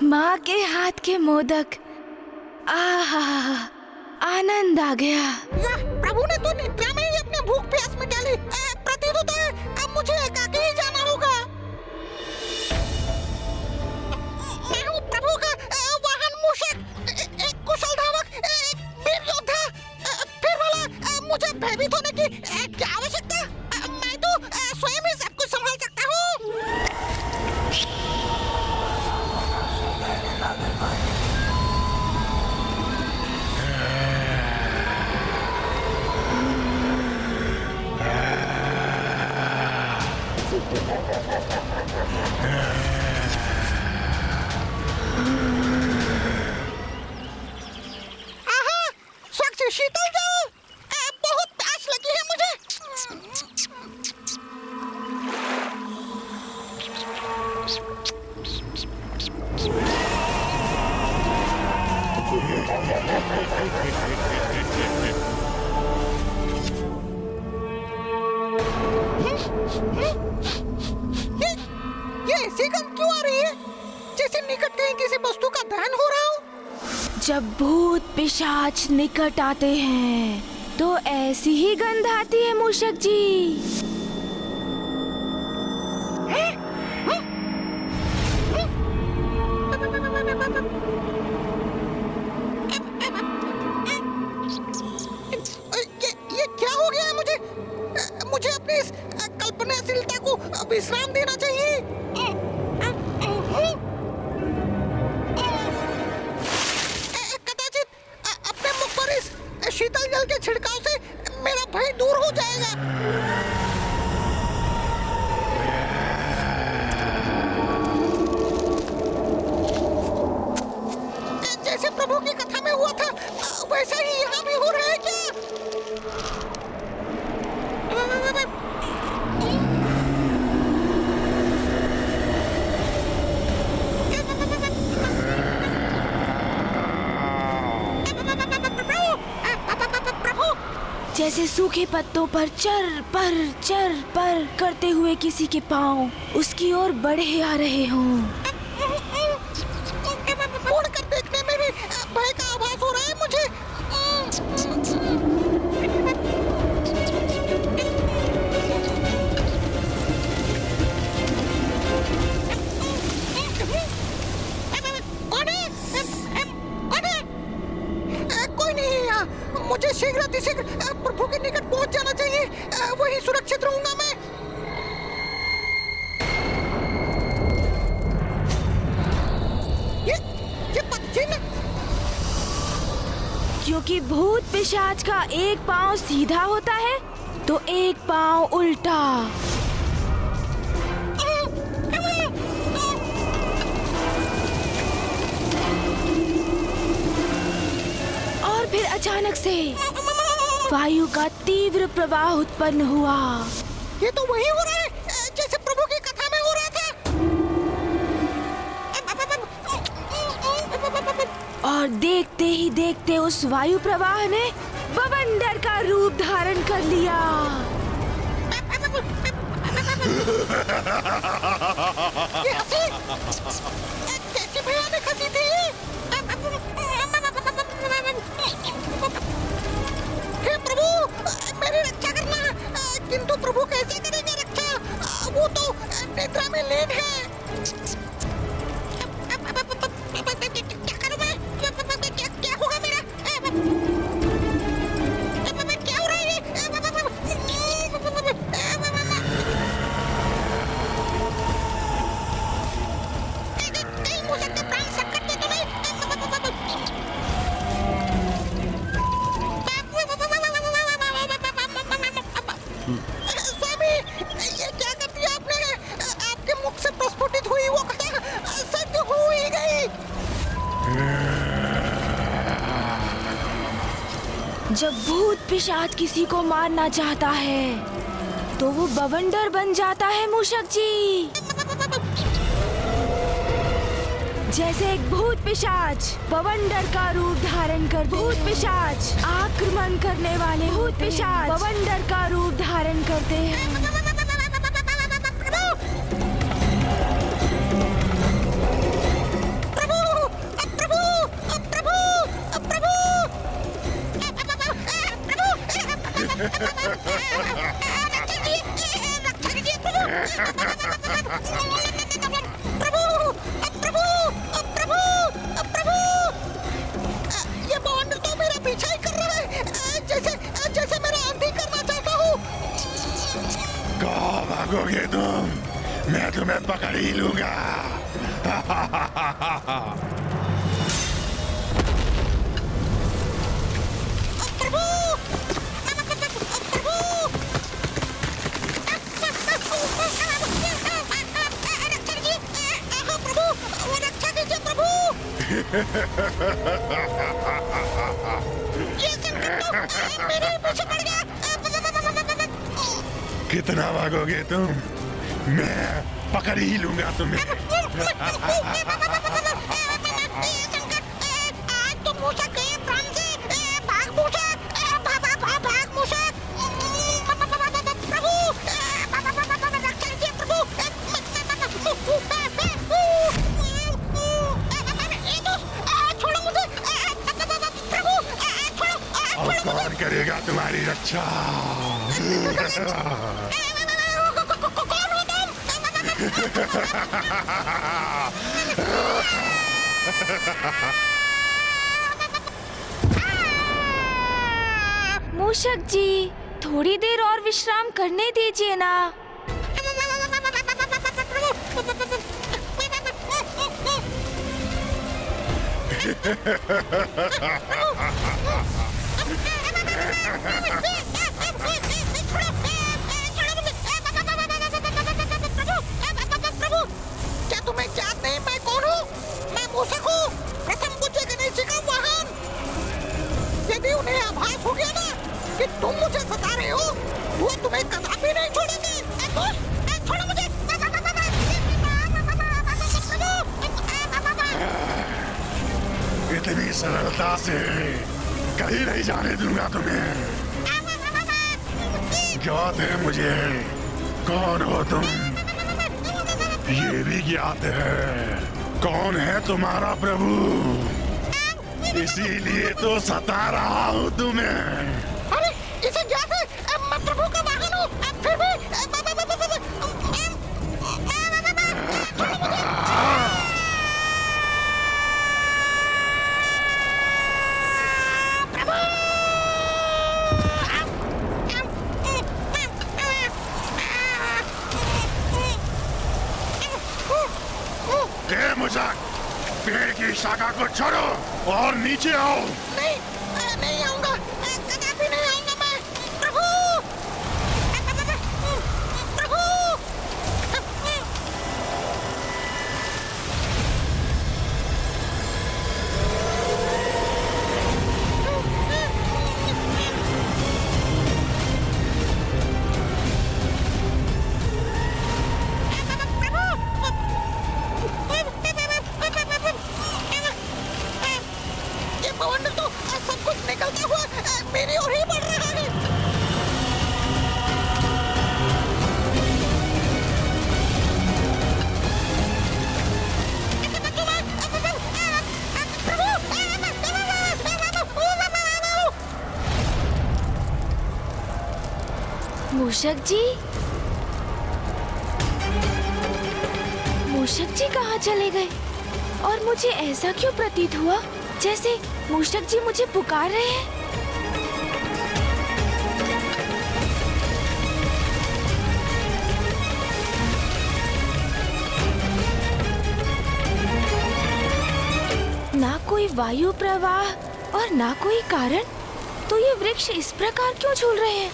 माँ के हाथ के मोदक, आहा, आनंद आ गया। प्रभु ने तो निद्रा में ही अपने भूख प्यास मिटा ली। प्रतीत होता है अब मुझे एकाकी ही जाना होगा। मैं हूँ प्रभु का वाहन मूषक, एक कुशल धावक, एक वीर योद्धा। फिर भला मुझे भयभीत होने की क्या आवश्यकता? मैं तो स्वयं ही सब कुछ संभाल सकता हूँ। स्वच्छ शीतल जल, बहुत प्यास लगी है मुझे। ये ऐसी गंध क्यों आ रही है? जैसे निकट कहीं किसी वस्तु का दहन हो रहा हो। जब भूत पिशाच निकट आते हैं तो ऐसी ही गंध आती है मूषक जी। ये क्या हो गया है मुझे? मुझे अपनी इस कल्पनाशीलता को विश्राम देना चाहिए। कदाचित अपने मुख पर इस शीतल जल के छिड़काव से मेरा भय दूर हो जाएगा। जैसे प्रभु की कथा में हुआ था वैसा ही यहाँ भी हो रहा है क्या? जैसे सूखे पत्तों पर चर पर करते हुए किसी के पांव उसकी ओर बढ़े आ रहे हों। उड़कर देखने में भी भय का आभास हो रहा है मुझे। कोई नहीं है यहाँ। मुझे शीघ्र प्रभु के निकट पहुँच जाना चाहिए। वहीं सुरक्षित रहूंगा मैं। ये पदचिन्ह, क्योंकि भूत पिशाच का एक पांव सीधा होता है तो एक पांव उल्टा। और फिर अचानक से वायु का तीव्र प्रवाह उत्पन्न हुआ। ये तो वही हो रहा है जैसे प्रभु की कथा में हो रहा था। और देखते ही देखते उस वायु प्रवाह ने बवंडर का रूप धारण कर लिया। ये हंसी कैसी भयानक हंसी थी। हे प्रभु, मेरी रक्षा करना। किंतु प्रभु कैसे करेंगे रक्षा? वो तो निद्रा में लीन है। क्या करूं मैं? क्या होगा मेरा? क्या हो रहा है? कहीं मुझे अपने प्राण संकट में तो नहीं? स्वामी, ये क्या कर दिया आपने? आपके मुख से प्रस्फुटित हुई वो कथा सच हो ही गई। जब भूत पिशाच किसी को मारना चाहता है तो वो बवंडर बन जाता है मूषक जी। जैसे एक भूत पिशाच बवंडर का रूप धारण कर, भूत पिशाच आक्रमण करने वाले भूत पिशाच बवंडर का रूप धारण करते हैं। प्रभु, प्रभु प्रभु प्रभु प्रभु ये बवंडर तो मेरा पीछा ही कर रहा है, जैसे जैसे मेरा अंधी करना चाहता हूँ। कहाँ भागोगे तुम? मैं तुम्हें पकड़ ही लूंगा। प्रभु रक्षक जी, प्रभु वो रक्षा कीजिए प्रभु। ये संकट तो मेरे ही पीछे पड़ गया। कितना भागोगे तुम? मैं पकड़ ही लूंगा तुम्हें। ये संकट आज तो मूषक गए प्राण से। भाग मूषक, भाग मूषक। प्रभु रक्षा कीजिए प्रभु। छोड़ो मुझे प्रभु, छोड़ो। और कौन करेगा तुम्हारी रक्षा? कौन हो तुम? मूषक जी, थोड़ी देर और विश्राम करने दीजिए ना। क्या तुम्हें याद नहीं मैं कौन हूँ? मैं मूषक हूँ, प्रथम पूज्य गणेश जी का वाहन। यदि उन्हें आभास हो गया ना कि तुम मुझे सता रहे हो, वो तुम्हें कदापि नहीं छोड़ेंगे। छोड़ो मुझे। इतनी सरलता से कहीं नहीं जाने दूंगा तुम्हें। ज्ञात है मुझे कौन हो तुम, ये भी ज्ञात है कौन है तुम्हारा प्रभु, इसीलिए तो सता रहा हूँ तुम्हें। अरे इसे ज्ञात है, मैं प्रभु का वाहन हूँ, फिर भी पेड़ की शाखा को छोड़ो और नीचे आओ। नहीं आऊंगा, कदापि नहीं आऊंगा मैं। प्रभु प्रभु ये बवंडर तो सब कुछ निकलता हुआ मेरी ओर ही बढ़ रहा है। मूषक जी, मूषक जी कहाँ चले गए? और मुझे ऐसा क्यों प्रतीत हुआ जैसे मूषक जी मुझे पुकार रहे हैं? ना कोई वायु प्रवाह और ना कोई कारण, तो ये वृक्ष इस प्रकार क्यों झूल रहे हैं?